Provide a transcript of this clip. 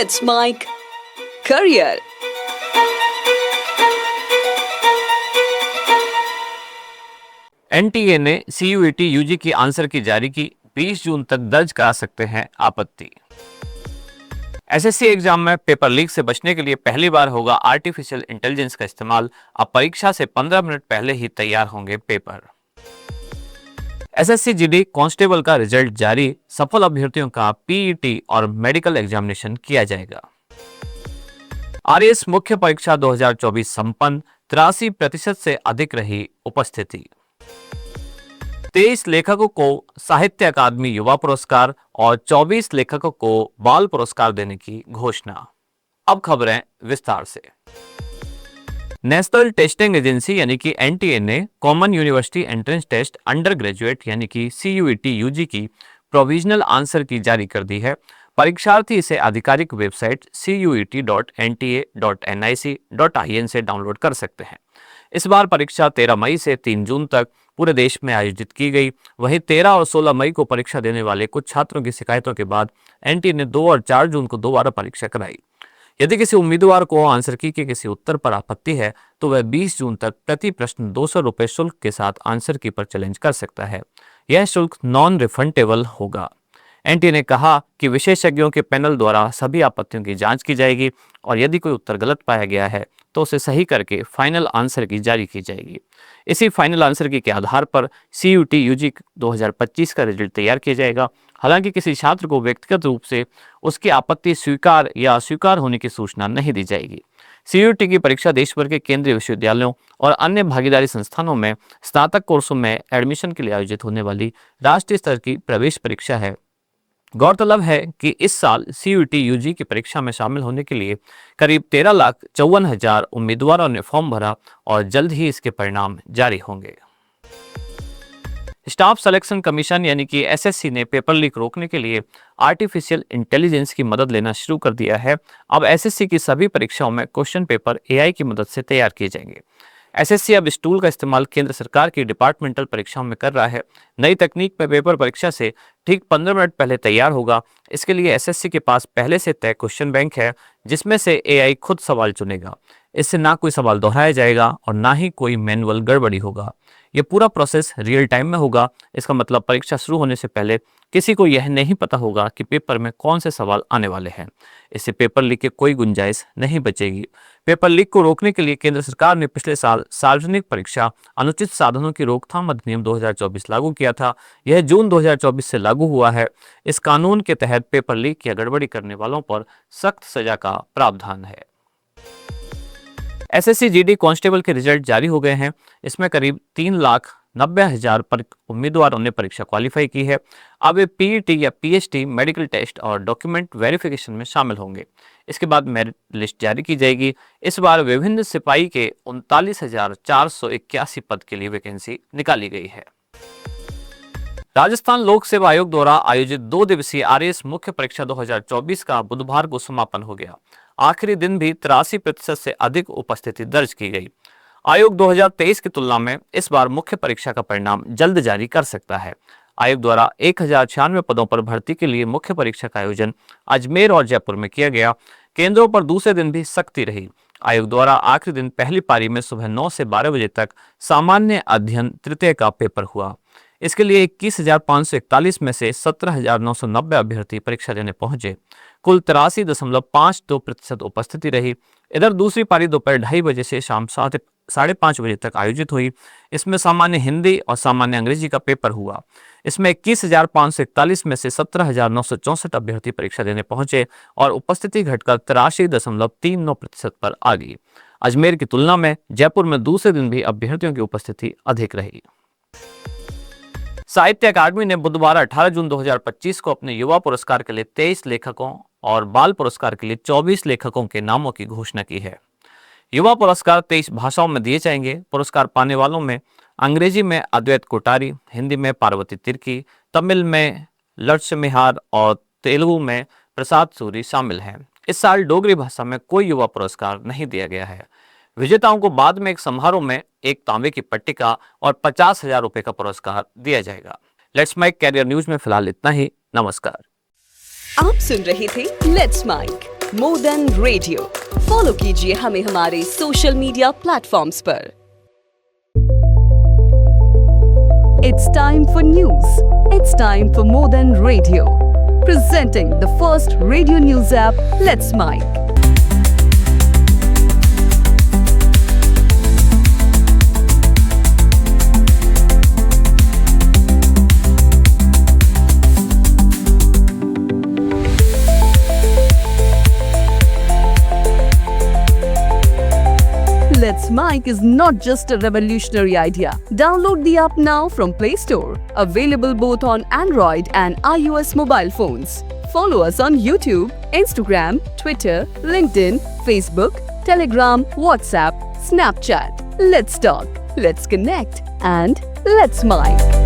Let's Mike Career. NTA ने CUET UG की answer key जारी की, 20 जून तक दर्ज करा सकते हैं आपत्ति। एसएससी एग्जाम में पेपर लीक से बचने के लिए पहली बार होगा आर्टिफिशियल इंटेलिजेंस का इस्तेमाल। अब परीक्षा से 15 मिनट पहले ही तैयार होंगे पेपर। एसएससी जीडी कांस्टेबल का रिजल्ट जारी, सफल अभ्यर्थियों का पीईटी और मेडिकल एग्जामिनेशन किया जाएगा। आरएएस मुख्य परीक्षा 2024 संपन्न, 83% से अधिक रही उपस्थिति। 23 लेखकों को साहित्य अकादमी युवा पुरस्कार और 24 लेखकों को बाल पुरस्कार देने की घोषणा। अब खबरें विस्तार से। नेशनल टेस्टिंग एजेंसी यानी कि एनटीए ने common university entrance test undergraduate यानी कि सीयूईटी यूजी की प्रोविजनल आंसर की जारी कर दी है। परीक्षार्थी इसे आधिकारिक वेबसाइट cuyut.nta.nic.in से डाउनलोड कर सकते हैं। इस बार परीक्षा 13 मई से 3 जून तक पूरे देश में आयोजित की गई। वहीं 13 और 16 मई को परीक्षा देने वाले कुछ छात्रों की शिकायतों के बाद एनटीए ने 2 और 4 जून को दोबारा परीक्षा कराई। यदि किसी उम्मीदवार को आंसर की के किसी उत्तर पर आपत्ति है तो वह 20 जून तक प्रति प्रश्न 200 रुपए शुल्क के साथ आंसर की पर चैलेंज कर सकता है। यह शुल्क नॉन रिफंडेबल होगा। एनटीए ने कहा कि विशेषज्ञों के पैनल द्वारा सभी आपत्तियों की जांच की जाएगी और यदि कोई उत्तर गलत पाया गया है तो उसे सही करके फाइनल आंसर की जारी की जाएगी। इसी फाइनल आंसर की के आधार पर सीयूटी यूजी 2025 का रिजल्ट तैयार किया जाएगा। हालांकि किसी छात्र को व्यक्तिगत रूप से उसकी आपत्ति स्वीकार या अस्वीकार होने की सूचना नहीं दी जाएगी। सीयूटी की परीक्षा देश भर के केंद्रीय विश्वविद्यालयों और अन्य भागीदारी संस्थानों में स्नातक कोर्सों में एडमिशन के लिए आयोजित होने वाली राष्ट्रीय स्तर की प्रवेश परीक्षा है। गौरतलब है कि इस साल सीयूटी यूजी की परीक्षा में शामिल होने के लिए करीब 13,54,000 उम्मीदवारों ने फॉर्म भरा और जल्द ही इसके परिणाम जारी होंगे। स्टाफ सिलेक्शन कमीशन यानी कि एसएससी ने पेपर लीक रोकने के लिए आर्टिफिशियल इंटेलिजेंस की मदद लेना शुरू कर दिया है। अब एसएससी की सभी परीक्षाओं में क्वेश्चन पेपर एआई की मदद से तैयार किए जाएंगे। एसएससी अब इस टूल का इस्तेमाल केंद्र सरकार की डिपार्टमेंटल परीक्षाओं में कर रहा है। नई तकनीक में पेपर परीक्षा से ठीक 15 मिनट पहले तैयार होगा। इसके लिए एसएससी के पास पहले से तय क्वेश्चन बैंक है जिसमें से एआई खुद सवाल चुनेगा। इससे ना कोई सवाल दोहराया जाएगा और ना ही कोई मैनुअल गड़बड़ी होगा। यह पूरा प्रोसेस रियल टाइम में होगा। इसका मतलब परीक्षा शुरू होने से पहले किसी को यह नहीं पता होगा कि पेपर में कौन से सवाल आने वाले हैं। इससे पेपर लीक की कोई गुंजाइश नहीं बचेगी। पेपर लीक को रोकने के लिए केंद्र सरकार ने पिछले साल सार्वजनिक परीक्षा अनुचित साधनों की रोकथाम अधिनियम 2024 लागू किया था। यह जून 2024 से लागू हुआ है। इस कानून के तहत पेपर लीक या गड़बड़ी करने वालों पर सख्त सजा का प्रावधान है। एसएससी जीडी कांस्टेबल के रिजल्ट जारी हो गए हैं। इसमें करीब 3,90,000 उम्मीदवारों ने परीक्षा क्वालिफाई की है। अब वे पीईटी या पीएचडी, मेडिकल टेस्ट और डॉक्यूमेंट वेरिफिकेशन में शामिल होंगे। इसके बाद मेरिट लिस्ट जारी की जाएगी। इस बार विभिन्न सिपाही के 39,481 पद के लिए वैकेंसी निकाली गई है। राजस्थान लोक सेवा आयोग द्वारा आयोजित 2 दिवसीय आरएएस मुख्य परीक्षा 2024 का बुधवार को समापन हो गया। आखिरी दिन भी 83% से अधिक उपस्थिति दर्ज की गई। आयोग 2023 की तुलना में इस बार मुख्य परीक्षा का परिणाम जल्द जारी कर सकता है। आयोग द्वारा 1096 पदों पर भर्ती के लिए मुख्य परीक्षा का आयोजन अजमेर और जयपुर में किया गया। केंद्रों पर दूसरे दिन भी सख्ती रही। आयोग द्वारा आखिरी दिन पहली पारी में सुबह 9 से 12 बजे तक सामान्य अध्ययन तृतीय का पेपर हुआ। इसके लिए 21,541 में से 17,990 अभ्यर्थी परीक्षा देने पहुंचे। कुल 83.52% उपस्थिति रही। इधर दूसरी पारी दोपहर 2:30 बजे से शाम 5:30 बजे तक आयोजित हुई। इसमें सामान्य हिंदी और सामान्य अंग्रेजी का पेपर हुआ। इसमें 21,541 में से 17,964 अभ्यर्थी परीक्षा देने पहुंचे और उपस्थिति घटकर 83.39% पर आ गई। अजमेर की तुलना में जयपुर में दूसरे दिन भी अभ्यर्थियों की उपस्थिति अधिक रही। साहित्य अकादमी ने बुधवार 18 जून 2025 को अपने युवा पुरस्कार के लिए 23 लेखकों और बाल पुरस्कार के लिए 24 लेखकों के नामों की घोषणा की है। युवा पुरस्कार 23 भाषाओं में दिए जाएंगे। पुरस्कार पाने वालों में अंग्रेजी में अद्वैत कोटारी, हिंदी में पार्वती तिर्की, तमिल में लक्ष्मीहार और तेलुगु में प्रसाद सूरी शामिल हैं। इस साल डोगरी भाषा में कोई युवा पुरस्कार नहीं दिया गया है। विजेताओं को बाद में एक समारोह में एक तांबे की पट्टिका और 50,000 रुपए का पुरस्कार दिया जाएगा। लेट्स माइक कैरियर न्यूज में फिलहाल इतना ही। नमस्कार। आप सुन रहे थे let's mic. More than radio. Follow कीजिए हमें हमारे सोशल मीडिया प्लेटफॉर्म्स पर। It's time for news. It's time for More Than Radio. Presenting the first radio news app, Let's Mike. Let's Mic is not just a revolutionary idea. Download the app now from Play Store. Available both on Android and iOS mobile phones. Follow us on YouTube, Instagram, Twitter, LinkedIn, Facebook, Telegram, WhatsApp, Snapchat. Let's talk, let's connect, and let's mic.